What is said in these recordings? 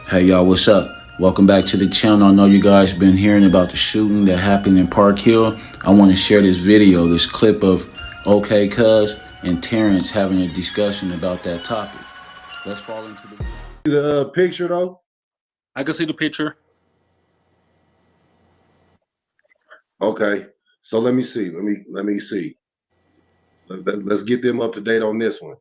Hey y'all, what's up? Welcome back to the channel. I know you guys been hearing about the shooting that happened in Parkhill. I want to share this video, this clip of OK Cuz and Terrence having a discussion about that topic. Let's fall into the video. The picture though? I can see the picture. Okay, so let me see. Let me see. Let's get them up to date on this one.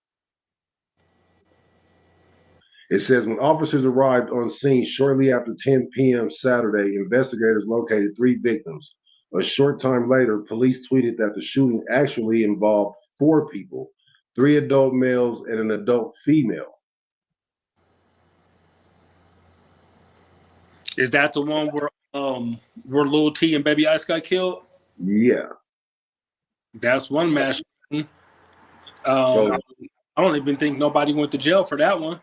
It says, when officers arrived on scene shortly after 10 p.m. Saturday, investigators located 3 victims. A short time later, police tweeted that the shooting actually involved 4 people, 3 adult males and an adult female. Is that the one where Lil T and Baby Ice got killed? Yeah. That's one mass shooting. I don't even think nobody went to jail for that one.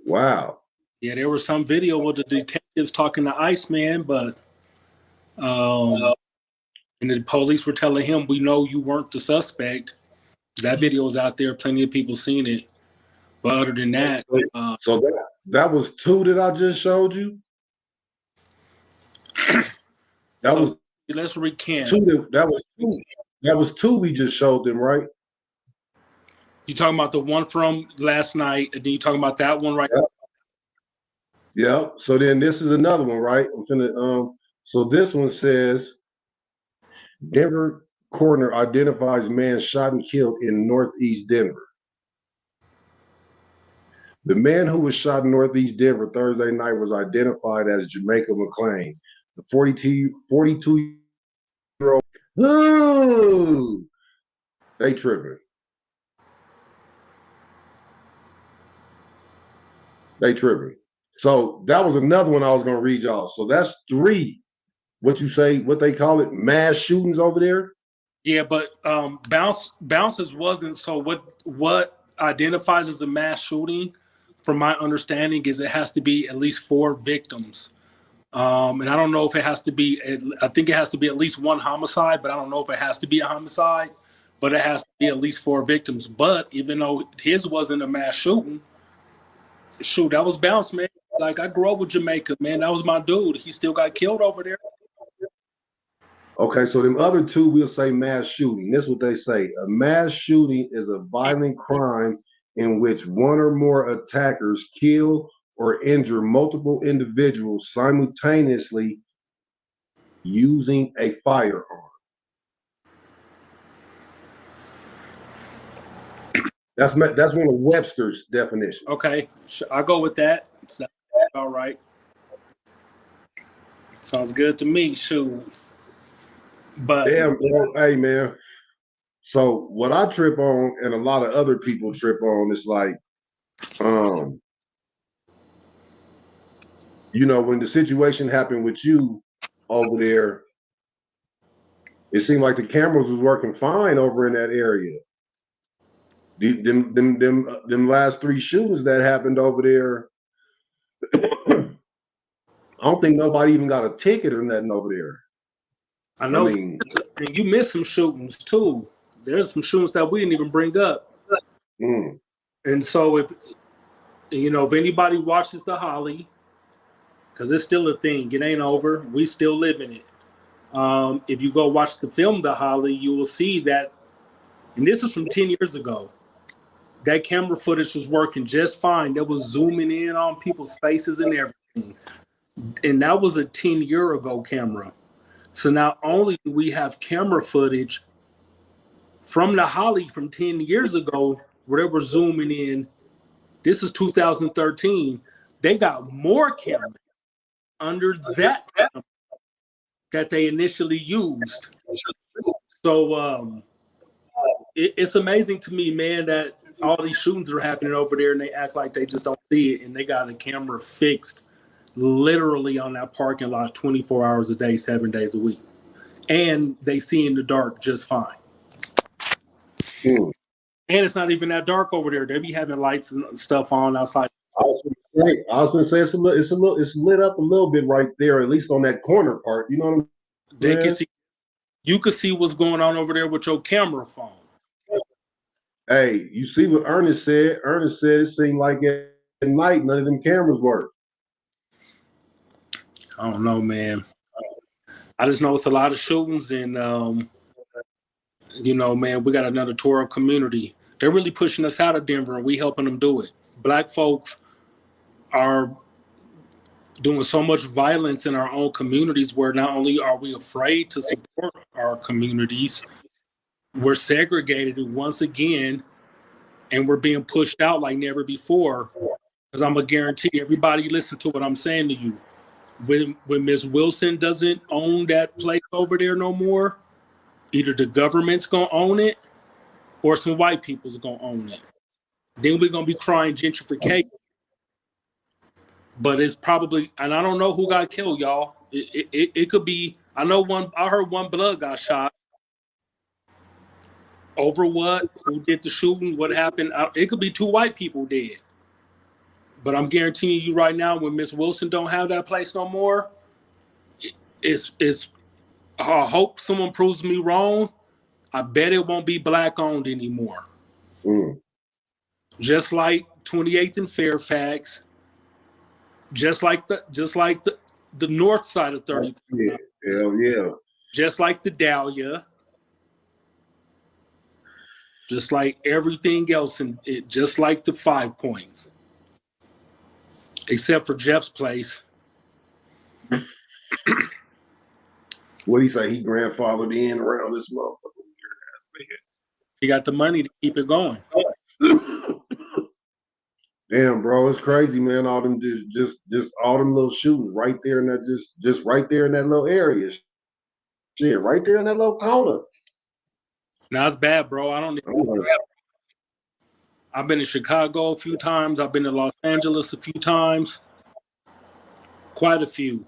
Wow. Yeah, there was some video with the detectives talking to Iceman, but and the police were telling him, "We know you weren't the suspect." That video is out there; plenty of people seen it. But other than that, so that was 2 that I just showed you. Let's recant. 2 that was 2. That was 2 we just showed them, right? You talking about the one from last night, and then you talking about that one, right? Yeah. So then this is another one, right? I'm finna, so this one says, Denver coroner identifies man shot and killed in Northeast Denver. The man who was shot in Northeast Denver Thursday night was identified as Jamaica McClain, the 42-year-old. Ooh, they tripping. They tripping. So that was another one I was gonna read y'all. So that's 3. What you say? What they call it? Mass shootings over there. Yeah, but bounces wasn't. So what identifies as a mass shooting, from my understanding, is it has to be at least 4 victims. And I don't know if it has to be. I think it has to be at least 1 homicide, but I don't know if it has to be a homicide. But it has to be at least 4 victims. But even though his wasn't a mass shooting, shoot, that was Bounce, man. Like, I grew up with Jamaica, man. That was my dude. He still got killed over there. Okay, so them other 2 we'll say mass shooting. This is what they say. A mass shooting is a violent crime in which one or more attackers kill or injure multiple individuals simultaneously using a firearm. That's one of Webster's definitions. Okay, I'll go with that. All right. Sounds good to me. Shoot. But damn, bro, hey man. So what I trip on, and a lot of other people trip on, is like, you know, when the situation happened with you over there, it seemed like the cameras was working fine over in that area. Them last 3 shootings that happened over there, I don't think nobody even got a ticket or nothing over there. I know. I mean, you missed some shootings too. There's some shootings that we didn't even bring up. And so if anybody watches the Holly, because it's still a thing, it ain't over. We still live in it. If you go watch the film The Holly, you will see that, and this is from 10 years ago, that camera footage was working just fine. That was zooming in on people's faces and everything. And that was a 10-year ago camera. So not only do we have camera footage from the Holly from 10 years ago, where they were zooming in, this is 2013, they got more cameras under that that they initially used. So it's amazing to me, man, that all these shootings are happening over there and they act like they just don't see it, and they got a camera fixed literally on that parking lot 24 hours a day, 7 days a week. And they see in the dark just fine. And it's not even that dark over there. They be having lights and stuff on outside. I was gonna say it's lit up a little bit right there, at least on that corner part. You know what I'm saying? You can see what's going on over there with your camera phone. Hey, you see what Ernest said? Ernest said it seemed like at night none of them cameras work. I don't know, man. I just know it's a lot of shootings, and you know, man, we got another Toro community. They're really pushing us out of Denver, and we helping them do it. Black folks are doing so much violence in our own communities where not only are we afraid to support our communities, we're segregated once again, and we're being pushed out like never before. Because I'm going to guarantee everybody listen to what I'm saying to you. When Ms. Wilson doesn't own that place over there no more, either the government's going to own it or some white people's going to own it. Then we're going to be crying gentrification. But it's probably, and I don't know who got killed, y'all. It could be, I heard one blood got shot. Over what? Who did the shooting? What happened? It could be two white people dead. But I'm guaranteeing you right now, when Miss Wilson don't have that place no more, it's I hope someone proves me wrong. I bet it won't be black owned anymore. Just like 28th and Fairfax, just like the north side of 30th. Yeah, hell yeah. Just like the Dahlia. Just like everything else, and just like the 5 Points. Except for Jeff's place. What do you say? He grandfathered in around this motherfucker. He got the money to keep it going. Damn, bro, it's crazy, man. All them just all them little shootings right there in that just right there in that little area. Shit, right there in that little corner. Now it's bad, bro. I've been in Chicago a few times. I've been to Los Angeles a few times. Quite a few.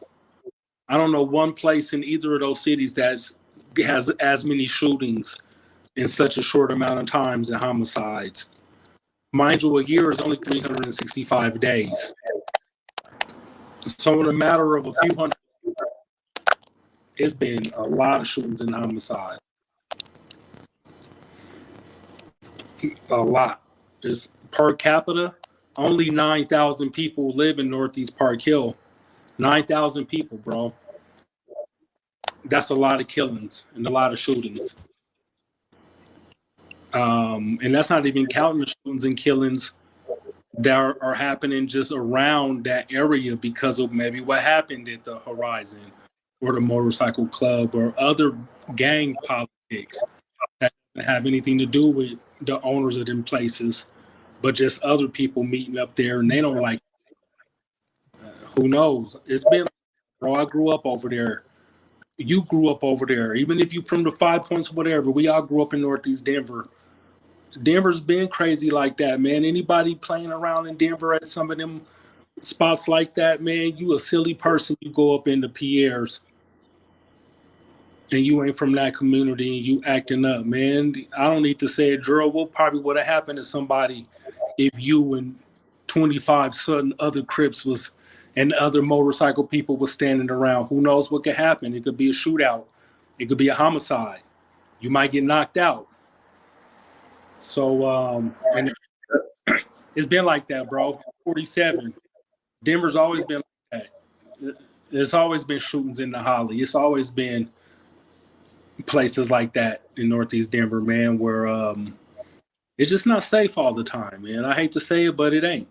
I don't know one place in either of those cities that has as many shootings in such a short amount of times and homicides. Mind you, a year is only 365 days. So in a matter of a few hundred, it's been a lot of shootings and homicides. A lot. It's per capita, only 9,000 people live in Northeast Parkhill. 9,000 people, bro. That's a lot of killings and a lot of shootings. And that's not even counting the shootings and killings that are happening just around that area because of maybe what happened at the Horizon or the motorcycle club or other gang politics that doesn't have anything to do with the owners of them places, but just other people meeting up there and they don't like it. Who knows? It's been, bro, I grew up over there. You grew up over there. Even if you from the 5 Points or whatever, we all grew up in Northeast Denver. Denver's been crazy like that, man. Anybody playing around in Denver at some of them spots like that, man, you a silly person. You go up into Pierre's and you ain't from that community and you acting up, man. I don't need to say it, Drew. What probably would have happened to somebody if you and 25 sudden other Crips was and other motorcycle people was standing around? Who knows what could happen? It could be a shootout. It could be a homicide. You might get knocked out. So, and it's been like that, bro. 47. Denver's always been like that. There's always been shootings in the Holly. It's always been places like that in Northeast Denver, man, where it's just not safe all the time, man. I hate to say it, but it ain't.